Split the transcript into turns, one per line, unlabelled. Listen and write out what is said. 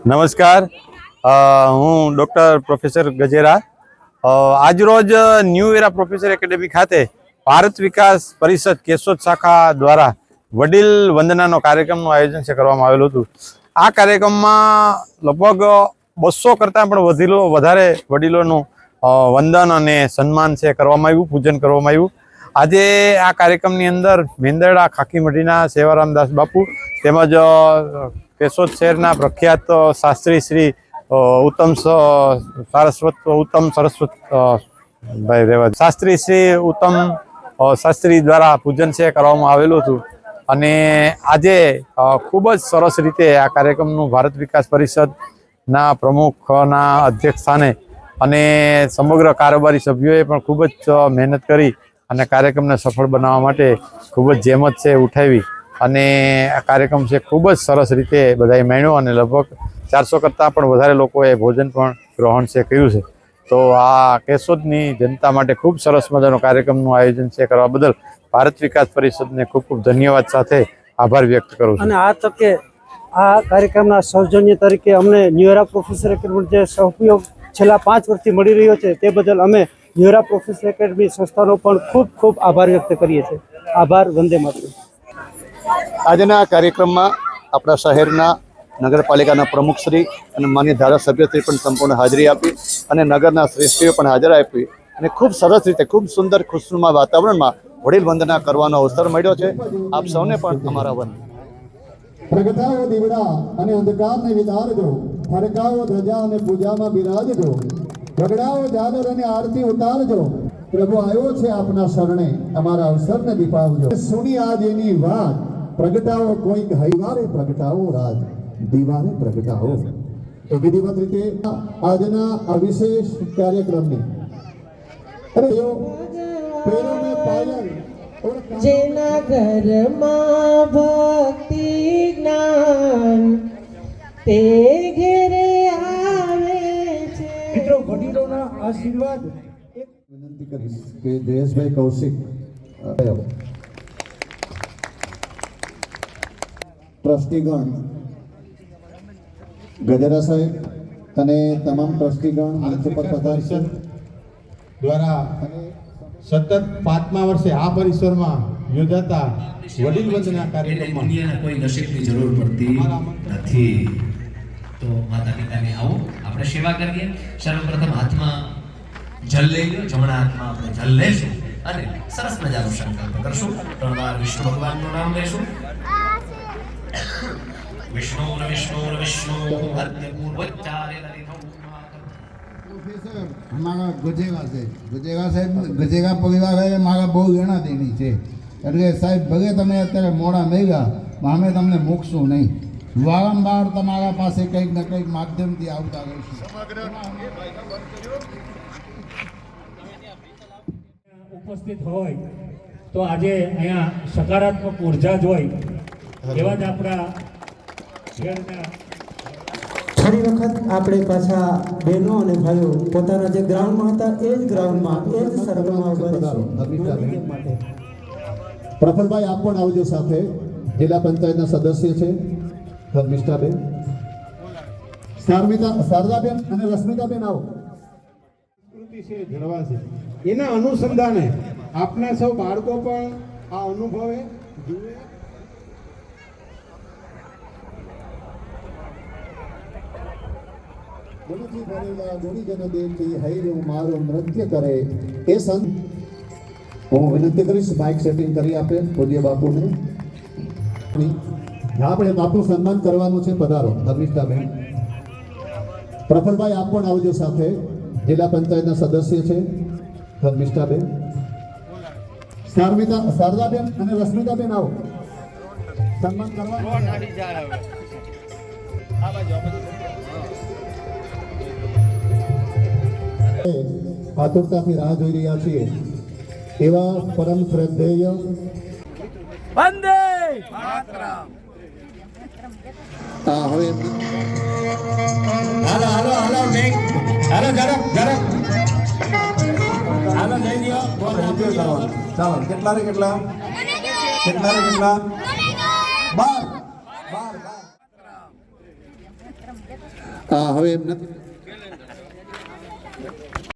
નમસ્કાર, હું doctor professor Gajera આજરોજ ન્યૂ એરા પ્રોફેસર એકેડેમી ખાતે ભારત વિકાસ પરિષદ કેશોદ શાખા દ્વારા વડીલ વંદનાનો કાર્યક્રમનું આયોજન કરવામાં આવેલું હતું। આ કાર્યક્રમમાં લગભગ 200 કરતાં પણ વધારે વડીલોનું વંદન અને સન્માન છે કરવામાં આવ્યું, પૂજન કરવામાં આવ્યું। આજે આ કાર્યક્રમની અંદર મેંદરડા ખાકીમઢીના સેવારામદાસ બાપુ તેમજ કેશોદ શહેરના પ્રખ્યાત શાસ્ત્રી શ્રી ઉત્તમ સરસ્વત ભાઈ રેવા શાસ્ત્રી શ્રી ઉત્તમ શાસ્ત્રી દ્વારા પૂજન છે કરવામાં આવેલું હતું। અને આજે ખૂબ જ સરસ રીતે આ કાર્યક્રમનું ભારત વિકાસ પરિષદના પ્રમુખના અધ્યક્ષ સ્થાને અને સમગ્ર કારોબારી સભ્યોએ પણ ખૂબ જ મહેનત કરી અને કાર્યક્રમને સફળ બનાવવા માટે ખૂબ જ જહેમત છે ઉઠાવી અને આ કાર્યક્રમ છે ખૂબ જ સરસ રીતે બધાએ માણ્યો અને લગભગ 400 કરતાં પણ વધારે લોકોએ ભોજન પણ ગ્રહણ છે કર્યું છે। તો આ કેશોદની જનતા માટે ખૂબ સરસ મજાનો કાર્યક્રમનું આયોજન છે કરવા બદલ ભારત વિકાસ પરિષદને ખૂબ ખૂબ ધન્યવાદ સાથે આભાર વ્યક્ત કરું છું।
અને આ તકે આ કાર્યક્રમના સૌજન્ય તરીકે અમને ન્યૂ એરા પ્રોફેસર એકેડમી જે સહયોગ છેલ્લા 5 વર્ષથી મળી રહ્યો છે તે બદલ અમે ન્યૂ એરા પ્રોફેસર એકેડમી સંસ્થાનો પણ ખૂબ ખૂબ આભાર વ્યક્ત કરીએ છીએ। આભાર, વંદે માતરમ।
આજના કાર્યક્રમમાં આપણા શહેરના નગરપાલિકાના પ્રમુખશ્રી અને માન્ય ધારાસભ્યશ્રી પણ સંપૂર્ણ હાજરી આપી અને નગરના શ્રેષ્ઠીઓ પણ હાજર આપી અને ખૂબ સરસ રીતે ખૂબ સુંદર ખુશનુમા વાતાવરણમાં વડીલ વંદના કરવાનો અવસર મળ્યો છે। આપ સૌને પણ અમારા વંદન।
પ્રગટાવો દીવડા અને અંધકારને વિતારજો, ફરકાવો ધજા અને પૂજામાં બિરાજજો, વગડાવો ઝાલર અને આરતી ઉતારજો। પ્રભુ આવ્યો છે આપના શરણે, અમારા અવસરને દીપાવજો। સુની આજ એની વાત, પ્રગટાવો કોઈક હૈવારે પ્રગટાવો રાજ, દીવારે પ્રગટાવો। તો વિધિવત રીતે આજના આ વિશેષ કાર્યક્રમની પેરો મેં પાયલ
જેના ઘરમાં ભક્તિ જ્ઞાન તે ઘેરે આવે છે।
મિત્રો, વડીલોના આશીર્વાદ
વિનંતી કરીશ કે જયેશભાઈ કૌશિક ટ્રસ્ટીગણ ગજેરા સાહેબ અને તમામ ટ્રસ્ટીગણ મંચ પર પધારશે
દ્વારા સતત 5મા વર્ષે આ પરિસરમાં યોજાતા વડીલ વંદના કાર્યક્રમમાં
દુનિયાના કોઈ નસીબની જરૂર પડતી નથી। તો માતા પિતાને આવો આપણે સેવા કરીએ। સર્વપ્રથમ હાથમાં જલ લઈ લો, જમણા હાથમાં આપણે જલ લઈશું અને સરસ મજાનો સંકલ્પ કરશું। 3 વાર વિષ્ણુ ભગવાનનું નામ લઈશું। વિષ્ણુ વિષ્ણુ વિષ્ણુ હૃદય પૂર્વોચ્ચારે
हमारा गजेगा से गजेगा साहेब गजेगा परिवार है मारा बहु गणा देनी है એટલે સાહેબ ભલે તમે અત્યારે મોડા મેળ્યા અમે તમને મૂકશું નહીં, વારંવાર તમારા પાસે કંઈક ને કંઈક માધ્યમથી આવતા રહીશું।
ઉપસ્થિત હોય તો આજે અહીંયા સકારાત્મક ઉર્જા જ હોય એવા જ આપણા ઘરના
ફરી વખત આપણે પાછા બહેનો અને ભાઈઓ પોતાના જે ગ્રાઉન્ડમાં હતા એ જ ગ્રાઉન્ડમાં એ જ સર્કલમાં માટે
પ્રફુલભાઈ આપ પણ આવજો સાથે। જિલ્લા પંચાયતના સદસ્ય છે ધર્મિષ્ઠાબેન, શારદાબેન અને રશ્મિતાબેન આવો।
સંસ્કૃતિ છે જળવાશે એના અનુસંધાને આપના સૌ બાળકો પણ આ અનુભવે જુએ।
ગુરુજી ભરેલા ગુરુજન દેવથી હૈયું મારું નૃત્ય કરે એ સંત હું વિનંતી કરીશ માઇક સેટિંગ કરી આપે પૂજ્ય બાપુને। આપણે બાપુ સન્માન કરવાનું છે, પધારો ધર્મિષ્ઠાબેન। પ્રફુલભાઈ આપ પણ આવજો સાથે। જિલ્લા પંચાયતના સદસ્ય છે ધર્મિષ્ઠાબેન, શારદાબેન અને રશ્મિતાબેન આવો, સન્માન કરવાનું। આતુરતાથી રાહ જોઈ રહ્યા છીએ એવા પરમ શ્રદ્ધેય
વંદે માતરમ।
હવે
હાલો હાલો હાલો મેં હાલો ઝડપ ઝડપ હાલો જઈ ગયો
ચાલો કેટલા રે કેટલા 12 12 હવે એમ નથી